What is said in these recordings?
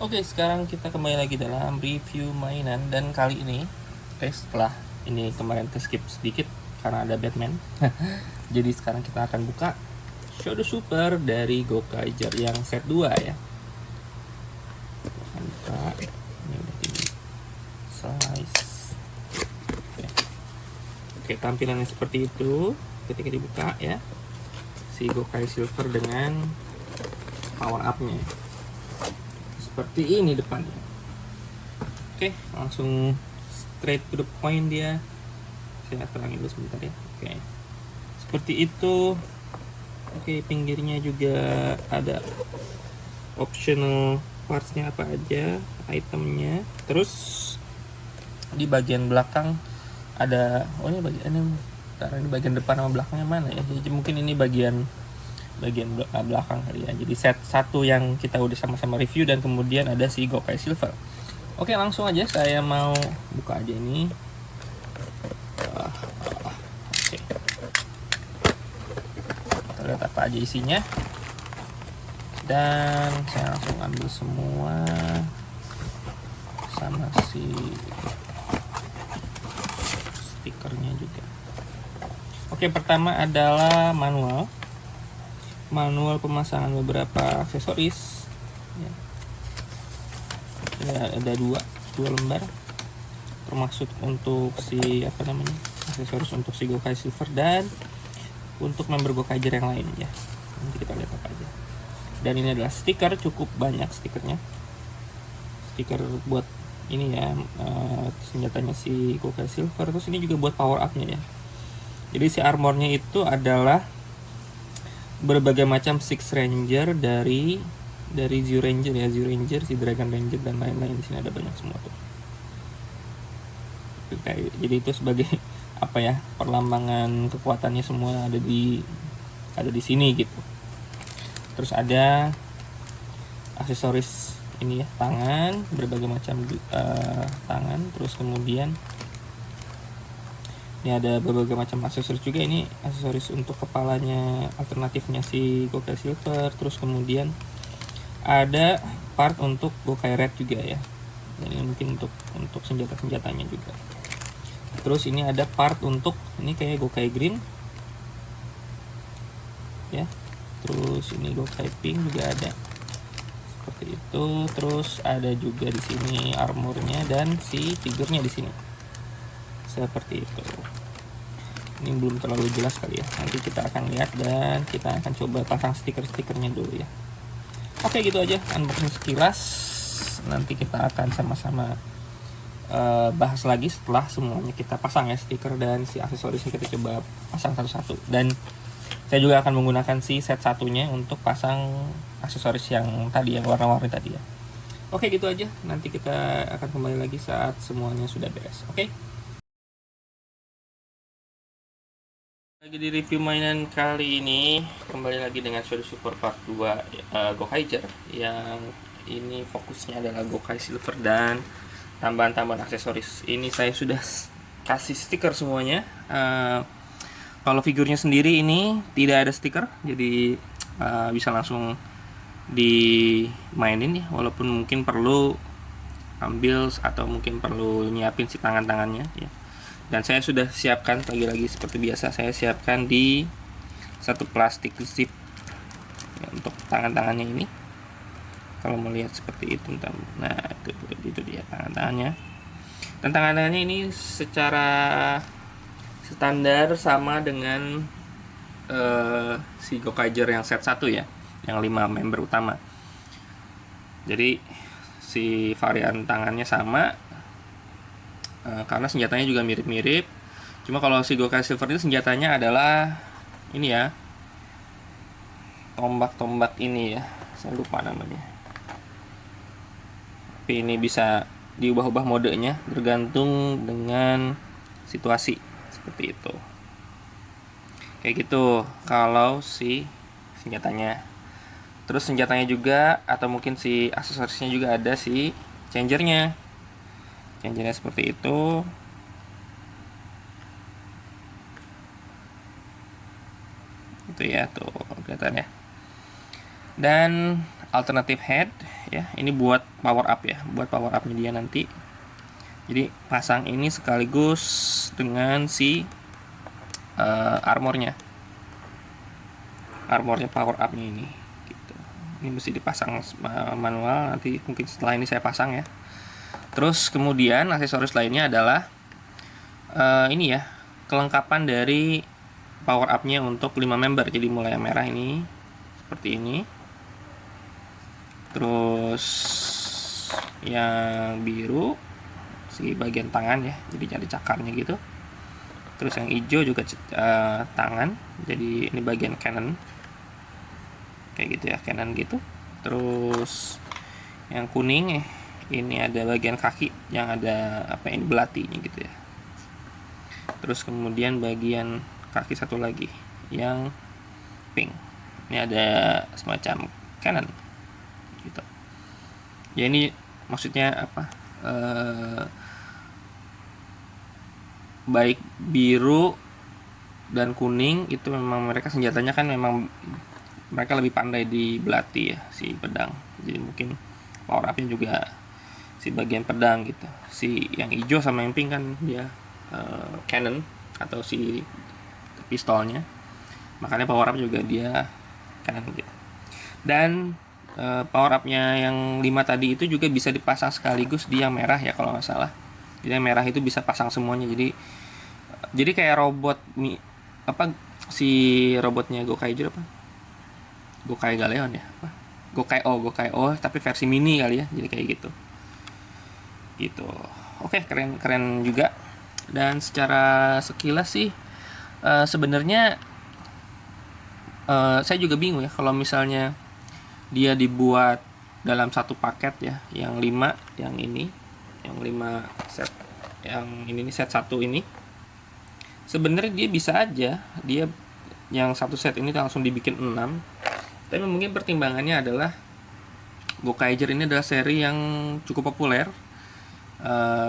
Oke, sekarang kita kembali lagi dalam review mainan. Dan kali ini, oke, setelah ini kemarin ke skip sedikit karena ada Batman. Jadi sekarang kita akan buka Shadow Super dari Gokaiger yang set 2 ya. Kita akan buka. Ini udah di slice. Oke, tampilannya seperti itu ketika dibuka ya. Si Gokai Silver dengan power up-nya. Seperti ini depannya. Oke, langsung straight to the point dia. Saya terangin dulu sebentar ya. Oke, seperti itu. Oke, pinggirnya juga ada optional partsnya apa aja, itemnya. Terus di bagian belakang ada, oh ini bagian depan sama belakangnya mana ya? Jadi mungkin ini bagian belakang kali ya. Jadi set satu yang kita udah sama-sama review, dan kemudian ada si Gokai Silver. Oke, langsung aja saya mau buka aja ini. Oke, kita lihat apa aja isinya, dan saya langsung ambil semua sama si stikernya juga. Oke, pertama adalah manual pemasangan beberapa aksesoris ya. Ini ada dua lembar, termasuk untuk si aksesoris untuk si Gokai Silver dan untuk member Gokaiger yang lain ya. Nanti kita lihat apa aja. Dan ini adalah stiker, cukup banyak stikernya. Stiker buat ini ya, senjatanya si Gokai Silver. Terus ini juga buat power up-nya ya. Jadi si armornya itu adalah berbagai macam Six Ranger dari Zio Ranger ya, Zio Ranger, si Dragon Ranger dan lain-lain. Di sini ada banyak semua tuh. Jadi itu sebagai apa ya, perlambangan kekuatannya semua ada di sini gitu. Terus ada aksesoris ini ya, tangan, berbagai macam tangan. Terus kemudian ini ada berbagai macam aksesoris juga. Ini aksesoris untuk kepalanya, alternatifnya si Gokai Silver. Terus kemudian ada part untuk Gokai Red juga ya. Ini mungkin untuk senjatanya juga. Terus ini ada part untuk ini kayak Gokai Green ya. Terus ini Gokai Pink juga ada seperti itu. Terus ada juga di sini armornya dan si figurnya di sini seperti itu. Ini belum terlalu jelas kali ya, nanti kita akan lihat dan kita akan coba pasang stiker-stikernya dulu ya. Oke, gitu aja unboxing sekilas. Nanti kita akan sama-sama bahas lagi setelah semuanya kita pasang ya, stiker dan si aksesorisnya kita coba pasang satu-satu. Dan saya juga akan menggunakan si set satunya untuk pasang aksesoris yang tadi, yang warna-warni tadi ya. Oke, gitu aja. Nanti kita akan kembali lagi saat semuanya sudah beres. Oke. Lagi di review mainan kali ini, kembali lagi dengan Shadow Super Part 2 Gokaiger, yang ini fokusnya adalah Gokai Silver dan tambahan-tambahan aksesoris. Ini saya sudah kasih stiker semuanya. Kalau figurnya sendiri ini tidak ada stiker, jadi bisa langsung dimainin ya, walaupun mungkin perlu ambil atau mungkin perlu nyiapin si tangan-tangannya ya. Dan saya sudah siapkan lagi seperti biasa, saya siapkan di satu plastik zip ya, untuk tangan-tangannya ini. Kalau melihat seperti itu, nah itu dia tangan-tangannya. Dan tangan-tangannya ini secara standar sama dengan si Gokaiger yang set 1 ya, yang 5 member utama. Jadi si varian tangannya sama, karena senjatanya juga mirip-mirip. Cuma kalau si Gokai Silver itu senjatanya adalah ini ya, tombak ini ya, saya lupa namanya. Tapi ini bisa diubah-ubah modenya tergantung dengan situasi, seperti itu. Kayak gitu kalau si senjatanya. Terus senjatanya juga, atau mungkin si aksesorisnya juga ada si changernya seperti itu. Itu ya, tuh kelihatan ya. Dan alternative head ya. Ini buat power up ya, buat power upnya dia nanti. Jadi pasang ini sekaligus dengan si armornya power upnya ini gitu. Ini mesti dipasang manual, nanti mungkin setelah ini saya pasang ya. Terus kemudian aksesoris lainnya adalah ini ya, kelengkapan dari power upnya untuk 5 member. Jadi mulai yang merah ini seperti ini, terus yang biru si bagian tangan ya, jadi cari cakarnya gitu. Terus yang hijau juga tangan, jadi ini bagian cannon kayak gitu ya, cannon gitu. Terus yang kuning ini ada bagian kaki yang ada apa ini, belatinya gitu ya. Terus kemudian bagian kaki satu lagi yang pink, ini ada semacam cannon gitu ya. Ini maksudnya apa, baik biru dan kuning itu memang mereka senjatanya kan memang mereka lebih pandai di belati ya, si pedang. Jadi mungkin power upnya juga si bagian pedang gitu. Si yang hijau sama yang pink kan dia cannon atau si pistolnya, makanya power up juga dia cannon gitu. Dan power upnya yang 5 tadi itu juga bisa dipasang sekaligus di yang merah ya kalau nggak salah. Jadi yang merah itu bisa pasang semuanya. Jadi kayak robot apa, si robotnya Gokaiger apa, Gokai Galeon ya apa, Gokai tapi versi mini kali ya, jadi kayak gitu. Oke, keren juga. Dan secara sekilas sih sebenarnya saya juga bingung ya kalau misalnya dia dibuat dalam satu paket ya, yang 5 yang ini, yang 5 set, yang ini set 1 ini. Sebenarnya dia bisa aja dia yang satu set ini langsung dibikin 6. Tapi mungkin pertimbangannya adalah Gokaiger ini adalah seri yang cukup populer,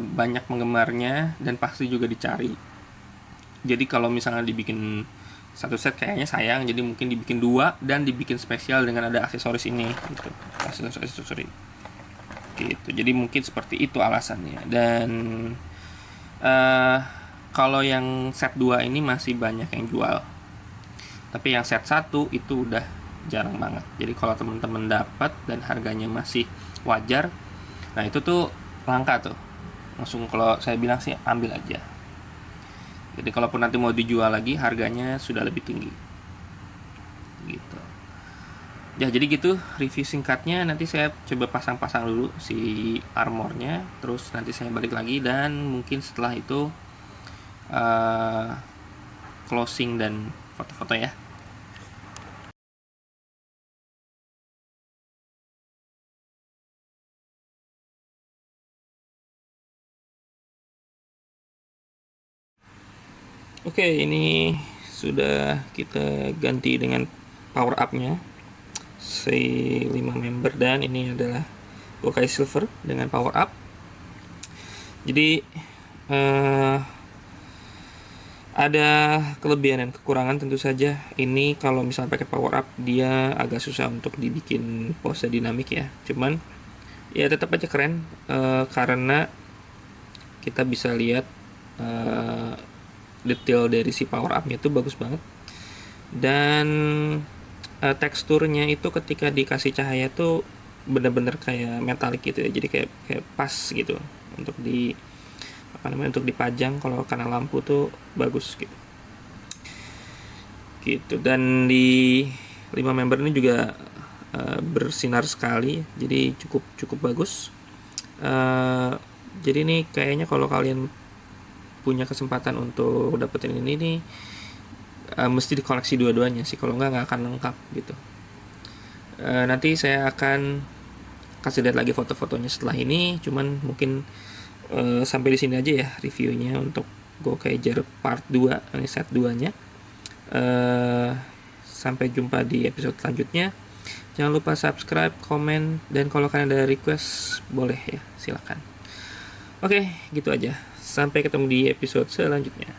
banyak penggemarnya dan pasti juga dicari. Jadi kalau misalnya dibikin satu set kayaknya sayang, jadi mungkin dibikin 2 dan dibikin spesial dengan ada aksesoris ini gitu. Aksesoris gitu. Jadi mungkin seperti itu alasannya. Dan kalau yang set 2 ini masih banyak yang jual. Tapi yang set 1 itu udah jarang banget. Jadi kalau teman-teman dapat dan harganya masih wajar, nah itu tuh langka tuh. Langsung kalau saya bilang sih ambil aja. Jadi kalaupun nanti mau dijual lagi harganya sudah lebih tinggi. Gitu. Ya jadi gitu review singkatnya. Nanti saya coba pasang-pasang dulu si armornya, terus nanti saya balik lagi dan mungkin setelah itu closing dan foto-foto ya. Oke, ini sudah kita ganti dengan power up-nya si 5 member, dan ini adalah Gokai Silver dengan power up. Jadi ada kelebihan dan kekurangan tentu saja. Ini kalau misalnya pakai power up dia agak susah untuk dibikin pose dinamik ya. Cuman ya tetap aja keren karena kita bisa lihat detail dari si power up-nya itu bagus banget. Dan teksturnya itu ketika dikasih cahaya tuh bener-bener kayak metalik gitu ya. Jadi kayak pas gitu untuk untuk dipajang. Kalau karena lampu tuh bagus gitu. Dan di 5 member ini juga bersinar sekali, jadi cukup bagus. Jadi ini kayaknya kalau kalian punya kesempatan untuk dapetin ini nih, mesti dikoleksi dua-duanya sih, kalau nggak akan lengkap gitu. Nanti saya akan kasih lihat lagi foto-fotonya setelah ini. Cuman mungkin sampai di sini aja ya reviewnya untuk Gokaiger part 2, ini set 2-nya. Sampai jumpa di episode selanjutnya. Jangan lupa subscribe, komen, dan kalau kalian ada request boleh ya, silakan. Oke, gitu aja. Sampai ketemu di episode selanjutnya.